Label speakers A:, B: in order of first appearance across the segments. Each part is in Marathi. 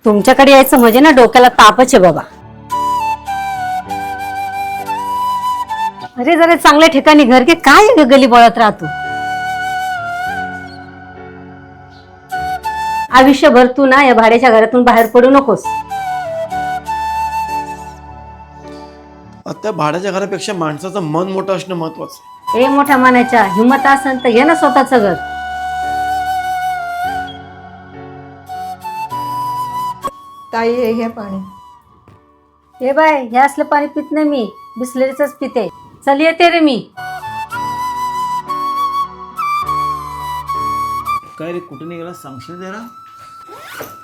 A: तुमच्याकडे यायचं म्हणजे ना डोक्याला तापच आहे बाबा. अरे जरा चांगल्या ठिकाणी घर घे, काय गली बोळात राहतो. आयुष्यभर तू ना या भाड्याच्या घरातून बाहेर पडू नकोस.
B: आता भाड्याच्या घरापेक्षा माणसाचं मन मोठं असणं महत्वाचं आहे.
A: हे मोठ्या मनाच्या हिंमत असेल तर घे ना स्वतःचं घर.
C: ताई हे घ्या पाणी.
A: हे बाय, हे असलं पाणी पित नाही मी, बिस्लरीच पिते. चल येते रे मी.
D: काय रे, कुठे निघाला सांगशील जरा?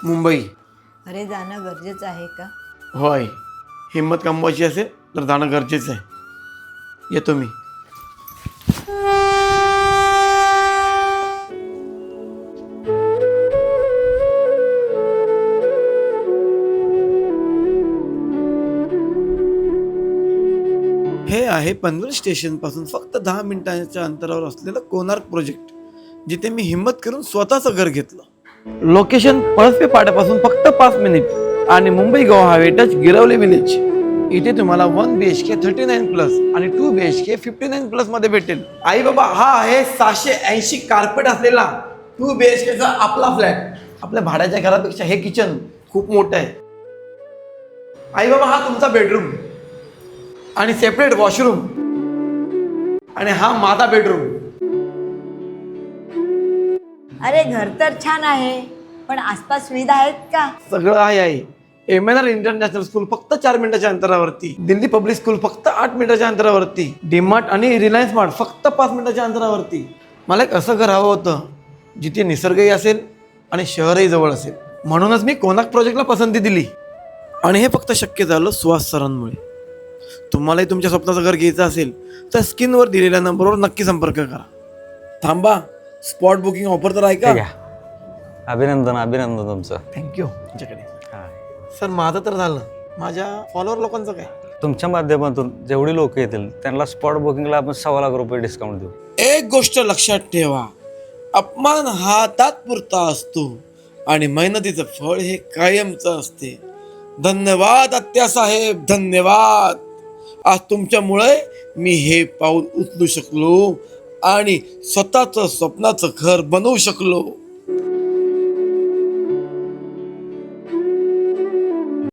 B: मुंबई.
C: अरे जाणं गरजेचं आहे का?
B: होय, हिंमत कमवायची असेल तर जाणं गरजेचं आहे. येतो मी. हे आहे पनवेल स्टेशन पासून फक्त 10 मिनिटांच्या अंतरावर असलेलं कोणार्क प्रोजेक्ट, जिथे मी हिंमत करून स्वतःचं घर घेतलं. लोकेशन पळसपे पाड्यापासून फक्त 5 मिनिट आणि Mumbai Goa highway touch Girwali village. इथे तुम्हाला 1 BHK 39+ आणि 2 BHK 59+ मध्ये भेटेल. आई बाबा, हा आहे 780 कार्पेट असलेला 2 BHK चा आपला फ्लॅट. आपल्या भाड्याच्या घरापेक्षा हे किचन खूप मोठं आहे. आई बाबा, हा तुमचा बेडरूम आणि सेपरेट वॉशरूम आणि हा माझा बेडरूम.
C: अरे घर तर छान आहे, पण आसपास सुविधा आहेत का?
B: सगळं आहे. MNR इंटरनॅशनल स्कूल फक्त 4 मिनिटाच्या अंतरावरती, दिल्ली पब्लिक स्कूल फक्त 8 मिनिटाच्या अंतरावरती, डीमार्ट आणि रिलायन्स मार्ट फक्त 5 मिनिटाच्या अंतरावरती. मला एक असं घर हवं होतं जिथे निसर्गही असेल आणि शहरही जवळ असेल. म्हणूनच मी कोणार्क प्रोजेक्टला पसंती दिली आणि हे फक्त शक्य झालं सुहास सरांमुळे. तुम्हालाही तुमच्या स्वप्नाचं घर घ्यायचं असेल तर स्क्रीनवर दिलेल्या नंबरवर नक्की संपर्क करा. थांबा, स्पॉट बुकिंग ऑफर तर आहे का?
E: अभिनंदन अभिनंदन तुमचं.
B: थँक्यू. तुमच्याकडे सर माझं तर झालं, माझ्या फॉलोअर लोकांचं काय?
E: तुमच्या माध्यमातून जेवढी लोक येतील त्यांना स्पॉट बुकिंगला आपण 1.25 लाख रुपये डिस्काउंट देऊ.
B: एक गोष्ट लक्षात ठेवा, अपमान हा तात्पुरता असतो आणि मेहनतीचं फळ हे कायमचं असते. धन्यवाद आत्यासाहेब, धन्यवाद. आज तुमच्यामुळे मी हे पाऊल उचलू शकलो आणि स्वतःचं स्वप्नाचं घर बनवू शकलो.